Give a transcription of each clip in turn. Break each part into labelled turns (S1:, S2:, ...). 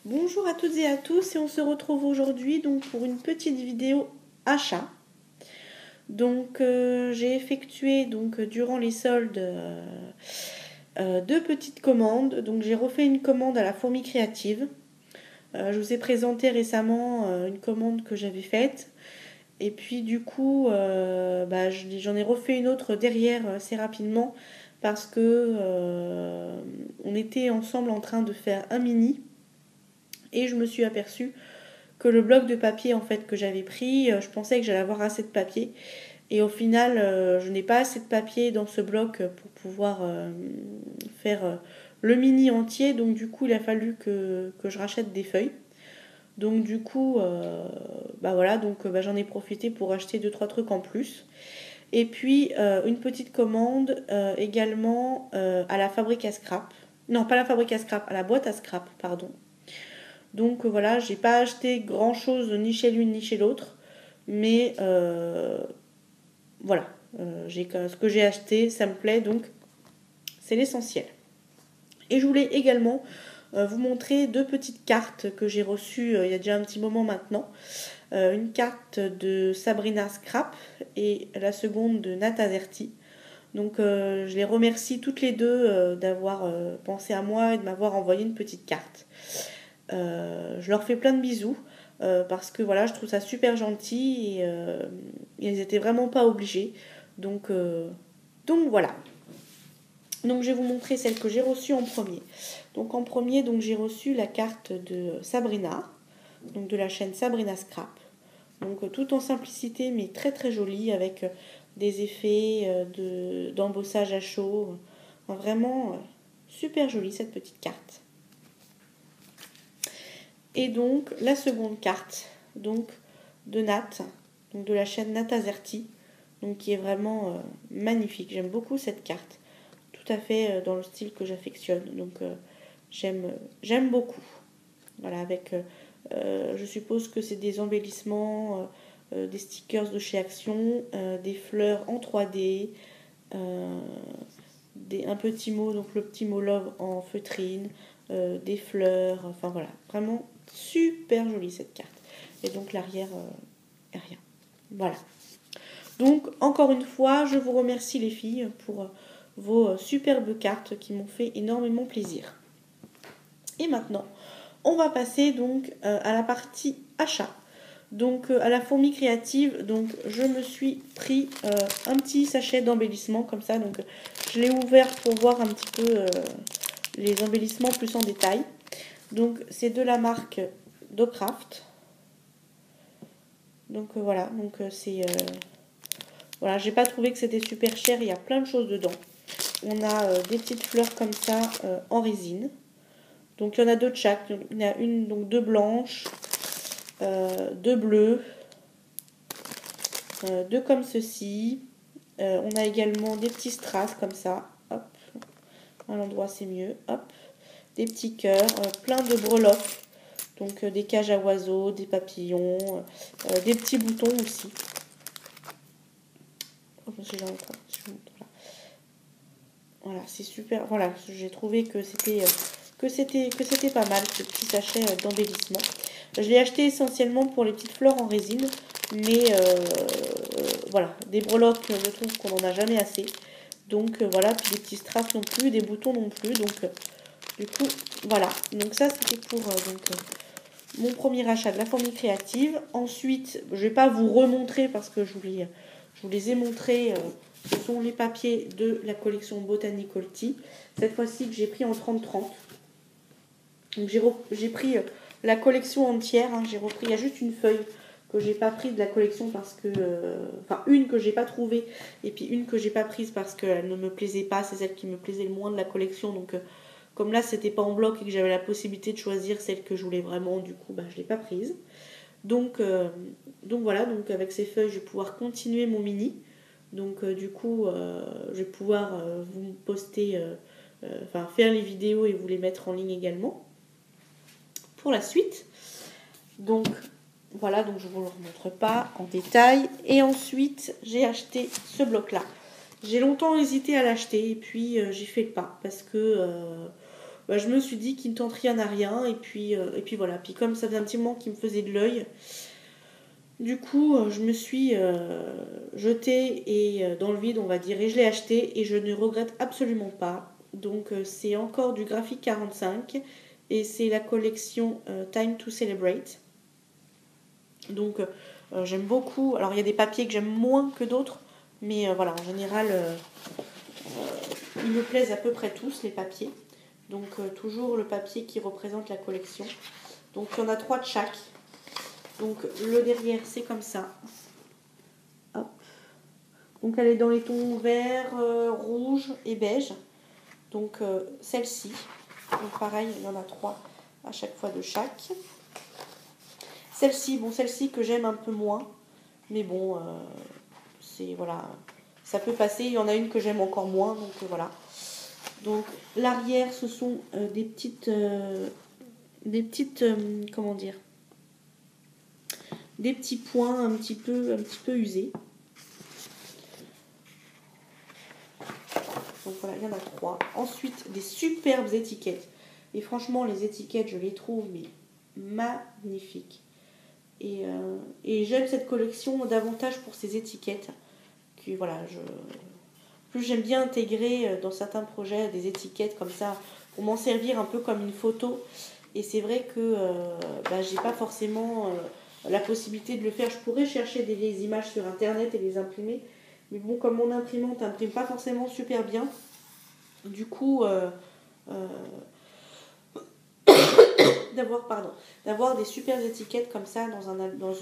S1: Bonjour à toutes et à tous et on se retrouve aujourd'hui donc pour une petite vidéo achat. Donc j'ai effectué donc durant les soldes deux petites commandes. Donc j'ai refait une commande à la Fourmi Créative. Je vous ai présenté récemment une commande que j'avais faite. Et puis du coup j'en ai refait une autre derrière assez rapidement parce que on était ensemble en train de faire un mini. Et je me suis aperçue que le bloc de papier en fait que j'avais pris, je pensais que j'allais avoir assez de papier. Et au final, je n'ai pas assez de papier dans ce bloc pour pouvoir faire le mini entier. Donc du coup, il a fallu que je rachète des feuilles. Donc du coup, j'en ai profité pour acheter 2-3 trucs en plus. Et puis une petite commande également à la fabrique à scrap. Non, pas la fabrique à scrap, à la boîte à scrap, pardon. Donc voilà, j'ai pas acheté grand chose ni chez l'une ni chez l'autre, mais voilà, ce que j'ai acheté, ça me plaît, donc c'est l'essentiel. Et je voulais également vous montrer deux petites cartes que j'ai reçues il y a déjà un petit moment maintenant. Une carte de Sabrina Scrap et la seconde de Nat Azerty. Donc je les remercie toutes les deux d'avoir pensé à moi et de m'avoir envoyé une petite carte. Je leur fais plein de bisous parce que voilà, je trouve ça super gentil et ils étaient vraiment pas obligés. Donc voilà. Donc je vais vous montrer celle que j'ai reçue en premier. Donc en premier, donc j'ai reçu la carte de Sabrina, donc de la chaîne Sabrina Scrap. Donc tout en simplicité mais très très jolie avec des effets d'embossage à chaud. Vraiment super jolie cette petite carte. Et donc la seconde carte donc de Nat, donc de la chaîne Nat Azerty, donc qui est vraiment magnifique. J'aime beaucoup cette carte, tout à fait dans le style que j'affectionne. Donc j'aime beaucoup. Voilà, avec je suppose que c'est des embellissements, des stickers de chez Action, des fleurs en 3D, un petit mot, donc le petit mot love en feutrine, des fleurs, enfin voilà, vraiment super jolie cette carte. Et donc l'arrière est rien. Voilà. Donc encore une fois, je vous remercie les filles pour vos superbes cartes qui m'ont fait énormément plaisir. Et maintenant, on va passer donc à la partie achat. Donc à la Fourmi Créative, donc je me suis pris un petit sachet d'embellissement comme ça. Donc je l'ai ouvert pour voir un petit peu les embellissements plus en détail. Donc c'est de la marque Docraft. Donc voilà, donc voilà, j'ai pas trouvé que c'était super cher, il y a plein de choses dedans. On a des petites fleurs comme ça en résine. Donc il y en a deux de chaque. Il y en a une, donc deux blanches, deux bleues, deux comme ceci. On a également des petits strass comme ça. Hop, à l'endroit c'est mieux. Hop, des petits cœurs, plein de breloques. Donc des cages à oiseaux, des papillons, des petits boutons aussi. Voilà, c'est super. Voilà, j'ai trouvé que c'était pas mal ce petit sachet d'embellissement. Je l'ai acheté essentiellement pour les petites fleurs en résine, mais voilà, des breloques, je trouve qu'on n'en a jamais assez. Donc voilà, puis des petits strass non plus, des boutons non plus. Donc du coup, voilà. Donc ça, c'était pour mon premier achat de la Fourmi Créative. Ensuite, je ne vais pas vous remontrer parce que je vous les ai montrés. Ce sont les papiers de la collection Botanical Tea. Cette fois-ci que j'ai pris en 30-30. Donc j'ai pris la collection entière. Hein. J'ai repris, il y a juste une feuille que j'ai pas prise de la collection parce que... enfin, une que j'ai pas trouvée et puis une que j'ai pas prise parce qu'elle ne me plaisait pas. C'est celle qui me plaisait le moins de la collection. Donc comme là, c'était pas en bloc et que j'avais la possibilité de choisir celle que je voulais vraiment, du coup, je l'ai pas prise. Donc voilà, donc avec ces feuilles, je vais pouvoir continuer mon mini. Donc du coup, je vais pouvoir vous poster, faire les vidéos et vous les mettre en ligne également pour la suite. Donc voilà, donc je ne vous le remontre pas en détail. Et ensuite, j'ai acheté ce bloc-là. J'ai longtemps hésité à l'acheter et puis j'ai fait le pas parce que bah, je me suis dit qu'il ne tente rien à rien. Et puis voilà. Puis comme ça faisait un petit moment qu'il me faisait de l'œil, du coup, je me suis jetée dans le vide, on va dire, et je l'ai acheté et je ne regrette absolument pas. Donc, c'est encore du Graphic 45 et c'est la collection Time to Celebrate. Donc, j'aime beaucoup. Alors, il y a des papiers que j'aime moins que d'autres, mais voilà, en général, ils me plaisent à peu près tous, les papiers. Donc, toujours le papier qui représente la collection. Donc, il y en a 3 de chaque. Donc le derrière c'est comme ça. Hop. Donc elle est dans les tons vert, rouge et beige. Donc celle-ci. Donc pareil, il y en a 3 à chaque fois de chaque. Celle-ci, bon celle-ci que j'aime un peu moins. Mais bon, c'est voilà. Ça peut passer. Il y en a une que j'aime encore moins. Donc voilà. Donc l'arrière ce sont des petites comment dire, des petits points un petit peu usés. Donc voilà, il y en a 3. Ensuite, des superbes étiquettes. Et franchement, les étiquettes, je les trouve mais magnifiques. Et j'aime cette collection davantage pour ces étiquettes. Que voilà, plus j'aime bien intégrer dans certains projets des étiquettes comme ça pour m'en servir un peu comme une photo. Et c'est vrai que j'ai pas forcément la possibilité de le faire. Je pourrais chercher des vieilles images sur internet et les imprimer. Mais bon, comme mon imprimante n'imprime pas forcément super bien, du coup, d'avoir des super étiquettes comme ça dans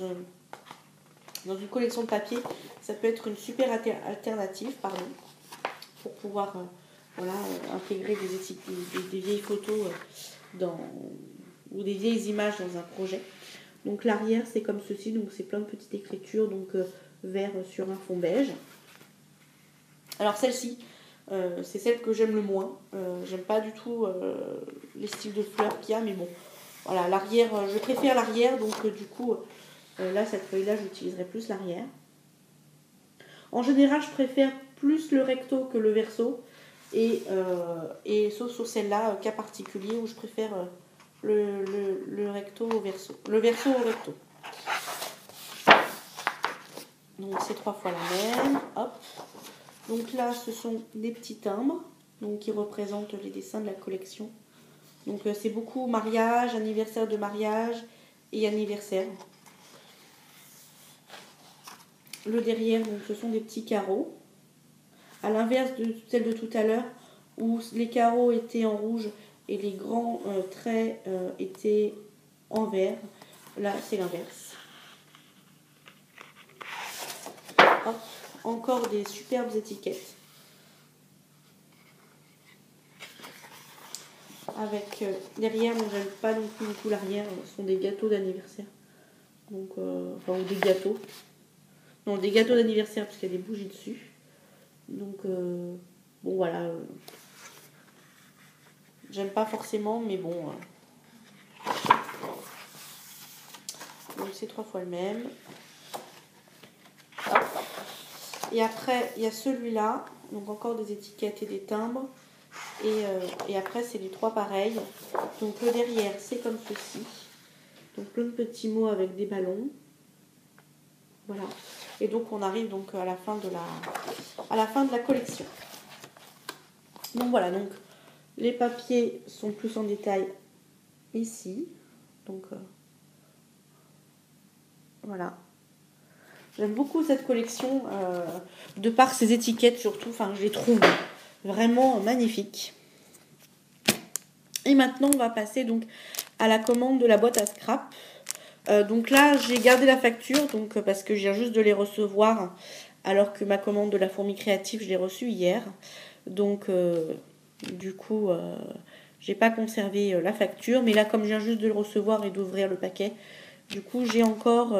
S1: une collection de papier, ça peut être une super alternative, pour pouvoir intégrer des vieilles photos ou des vieilles images dans un projet. Donc l'arrière c'est comme ceci, donc c'est plein de petites écritures, donc vert sur un fond beige. Alors celle-ci, c'est celle que j'aime le moins. J'aime pas du tout les styles de fleurs qu'il y a, mais bon, voilà, l'arrière, je préfère l'arrière, donc du coup, là, cette feuille-là, j'utiliserai plus l'arrière. En général, je préfère plus le recto que le verso, et sauf sur celle-là, cas particulier, où je préfère le recto au verso. Le verso au recto. Donc c'est 3 fois la même, hop. Donc là, ce sont des petits timbres donc, qui représentent les dessins de la collection. Donc c'est beaucoup mariage, anniversaire de mariage et anniversaire. Le derrière, donc, ce sont des petits carreaux. À l'inverse de celle de tout à l'heure, où les carreaux étaient en rouge et les grands traits étaient en vert. Là, c'est l'inverse. Hop. Encore des superbes étiquettes. Avec derrière, moi j'aime pas non plus du tout l'arrière, ce sont des gâteaux d'anniversaire. Donc, ou des gâteaux. Non, des gâteaux d'anniversaire parce qu'il y a des bougies dessus. Donc, bon voilà. J'aime pas forcément, mais bon. Donc c'est 3 fois le même. Hop. Et après, il y a celui-là. Donc encore des étiquettes et des timbres. Et après, c'est les 3 pareils. Donc le derrière, c'est comme ceci. Donc plein de petits mots avec des ballons. Voilà. Et donc on arrive donc à la fin de la collection. Donc voilà, donc les papiers sont plus en détail ici. Donc voilà. J'aime beaucoup cette collection de par ses étiquettes surtout. Enfin, je les trouve vraiment magnifiques. Et maintenant, on va passer donc à la commande de la boîte à scrap. Donc là, j'ai gardé la facture parce que je viens juste de les recevoir, alors que ma commande de la fourmi créative, je l'ai reçue hier. Donc, du coup, j'ai pas conservé la facture. Mais là, comme je viens juste de le recevoir et d'ouvrir le paquet, du coup, j'ai encore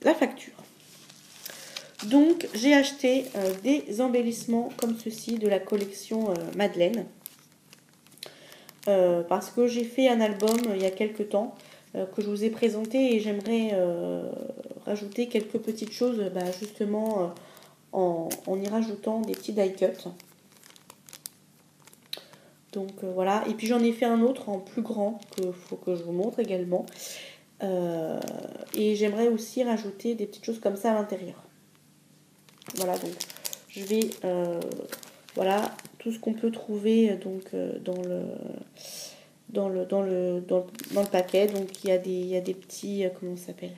S1: la facture. Donc, j'ai acheté des embellissements comme ceci de la collection Madeleine. Parce que j'ai fait un album il y a quelques temps que je vous ai présenté et j'aimerais rajouter quelques petites choses justement en y rajoutant des petits die cuts. Donc voilà, et puis j'en ai fait un autre en plus grand qu'il faut que je vous montre également. Et j'aimerais aussi rajouter des petites choses comme ça à l'intérieur. Voilà, donc je vais, voilà, tout ce qu'on peut trouver donc dans le paquet. Donc il y a des petits, comment ça s'appelle,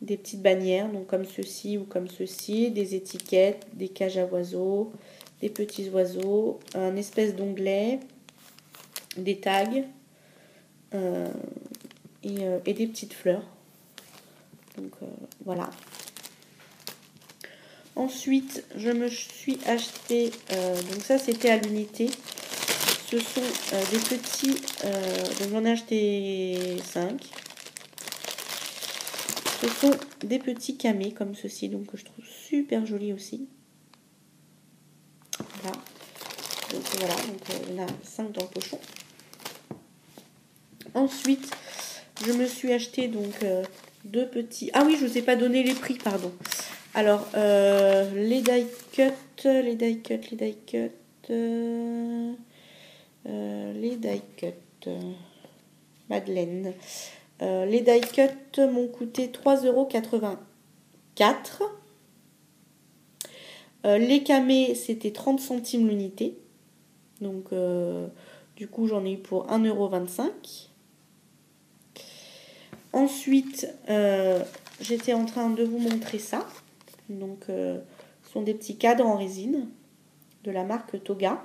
S1: des petites bannières, donc comme ceci ou comme ceci, des étiquettes, des cages à oiseaux, des petits oiseaux, un espèce d'onglet, des tags et des petites fleurs. Donc voilà. Ensuite, je me suis acheté, donc ça c'était à l'unité. Ce sont des petits, donc j'en ai acheté 5. Ce sont des petits camés comme ceci, donc que je trouve super jolis aussi. Voilà. Donc voilà, donc il y en a 5 dans le pochon. Ensuite, je me suis acheté donc deux petits. Ah oui, je ne vous ai pas donné les prix, pardon. Alors, les die cut, les die cut, Madeleine. Les die cut m'ont coûté 3,84 €. Les camés, c'était 30 centimes l'unité. Donc, du coup, j'en ai eu pour 1,25 €. Ensuite, j'étais en train de vous montrer ça. Donc, ce sont des petits cadres en résine de la marque Toga.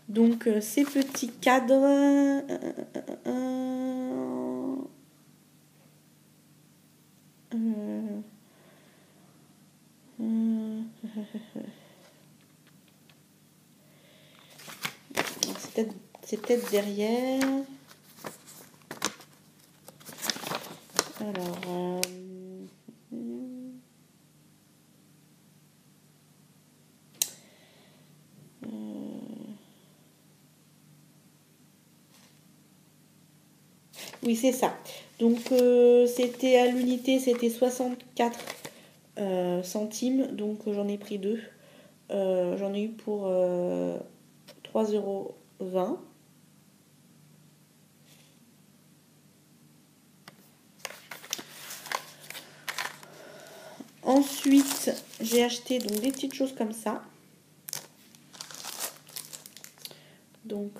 S1: Donc, ces petits cadres... c'est peut-être derrière. Alors... oui, c'est ça. Donc, c'était à l'unité, c'était 64 centimes. Donc, j'en ai pris 2. J'en ai eu pour 3,20 €. Ensuite, j'ai acheté donc des petites choses comme ça. Donc,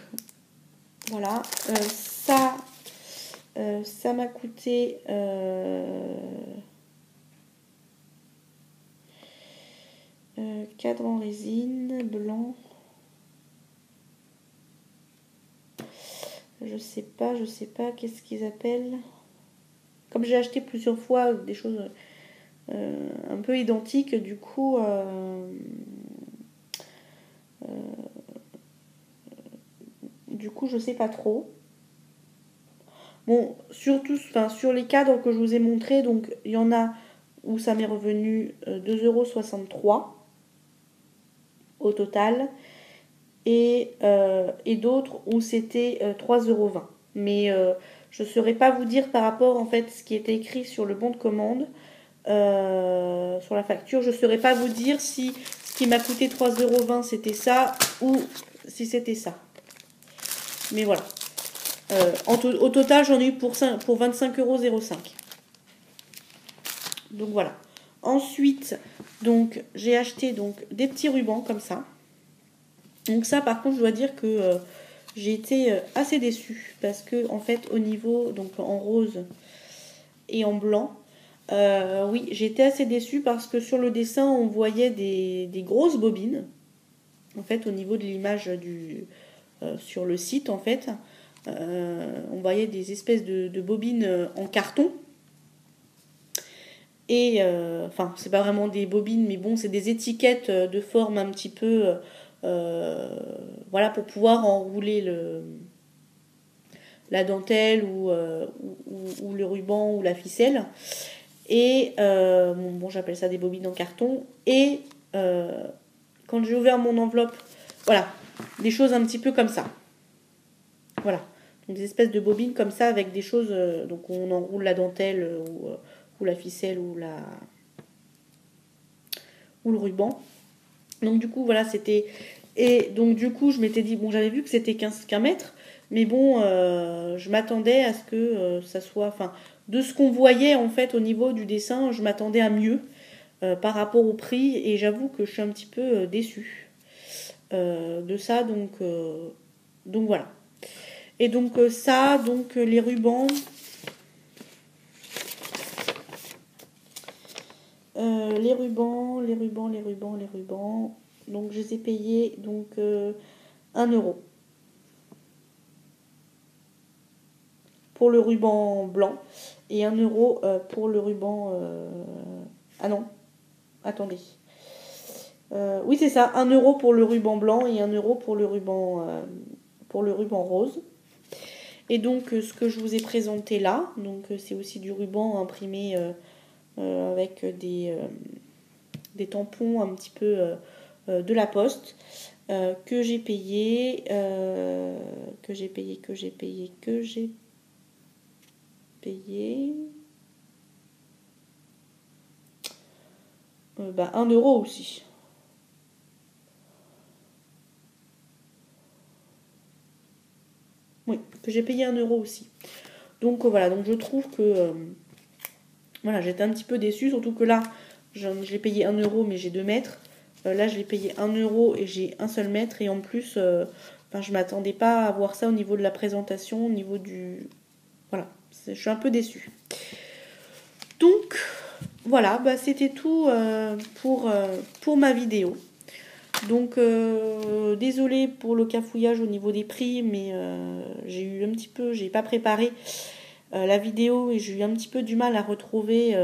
S1: voilà. Ça m'a coûté... cadre en résine, blanc. Je sais pas qu'est-ce qu'ils appellent. Comme j'ai acheté plusieurs fois des choses un peu identiques, du coup... je sais pas trop. Bon, surtout, sur les cadres que je vous ai montrés, donc il y en a où ça m'est revenu 2,63 € au total. Et d'autres où c'était 3,20 €. Mais je ne saurais pas vous dire par rapport en fait ce qui était écrit sur le bon de commande, sur la facture. Je ne saurais pas vous dire si ce qui m'a coûté 3,20 € c'était ça ou si c'était ça. Mais voilà. Au total, j'en ai eu pour 25,05 €. Donc voilà. Ensuite, donc j'ai acheté donc des petits rubans comme ça. Donc ça, par contre, je dois dire que j'ai été assez déçue parce que en fait, au niveau donc en rose et en blanc, oui, j'ai été assez déçue parce que sur le dessin, on voyait des grosses bobines. En fait, au niveau de l'image sur le site, en fait, on voyait des espèces de bobines en carton. Et enfin, c'est pas vraiment des bobines, mais bon, c'est des étiquettes de forme un petit peu, voilà, pour pouvoir enrouler la dentelle ou le ruban ou la ficelle. Et bon, j'appelle ça des bobines en carton. Et quand j'ai ouvert mon enveloppe, voilà, des choses un petit peu comme ça. Voilà, donc des espèces de bobines comme ça avec des choses, donc on enroule la dentelle ou la ficelle ou le ruban. Donc du coup voilà, c'était Et donc du coup, je m'étais dit, bon, j'avais vu que c'était qu'un mètre, mais bon, je m'attendais à ce que ça soit, enfin, de ce qu'on voyait en fait au niveau du dessin, je m'attendais à mieux par rapport au prix, et j'avoue que je suis un petit peu déçue de ça, donc voilà. Et donc ça, donc les rubans, les rubans. Donc je les ai payés donc 1 euro pour le ruban blanc et 1 euro pour le ruban. Ah non, attendez. Oui, c'est ça, 1 euro pour le ruban blanc et 1 euro pour le ruban rose. Et donc ce que je vous ai présenté là, donc c'est aussi du ruban imprimé avec des tampons un petit peu de la poste. Que j'ai payé, que j'ai payé, bah 1 euro aussi. Oui, que j'ai payé 1 euro aussi. Donc voilà, donc je trouve que voilà, j'étais un petit peu déçue, surtout que là, je l'ai payé 1 euro, mais j'ai 2 mètres. Là, je l'ai payé 1 euro et j'ai un seul mètre. Et en plus, enfin, je m'attendais pas à voir ça au niveau de la présentation, au niveau du... Voilà, je suis un peu déçue. Donc, voilà, bah, c'était tout pour ma vidéo. Donc, désolée pour le cafouillage au niveau des prix, mais j'ai eu un petit peu, j'ai pas préparé la vidéo et j'ai eu un petit peu du mal à retrouver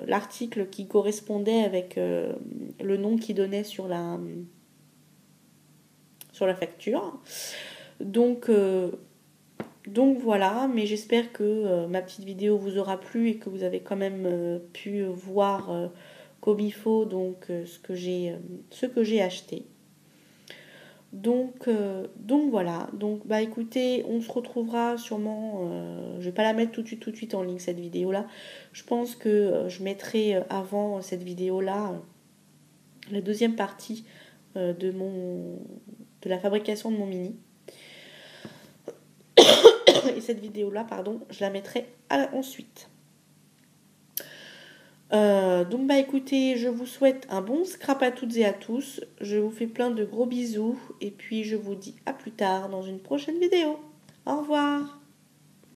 S1: l'article qui correspondait avec le nom qui donnait sur la facture. Donc, voilà, mais j'espère que ma petite vidéo vous aura plu et que vous avez quand même pu voir comme il faut donc ce que j'ai acheté. Donc voilà, donc bah écoutez, on se retrouvera sûrement, je vais pas la mettre tout de suite en ligne cette vidéo là, je pense que je mettrai avant cette vidéo là la deuxième partie de la fabrication de mon mini, et cette vidéo là pardon, je la mettrai ensuite. Donc bah écoutez, je vous souhaite un bon scrap à toutes et à tous, je vous fais plein de gros bisous et puis je vous dis à plus tard dans une prochaine vidéo. Au revoir.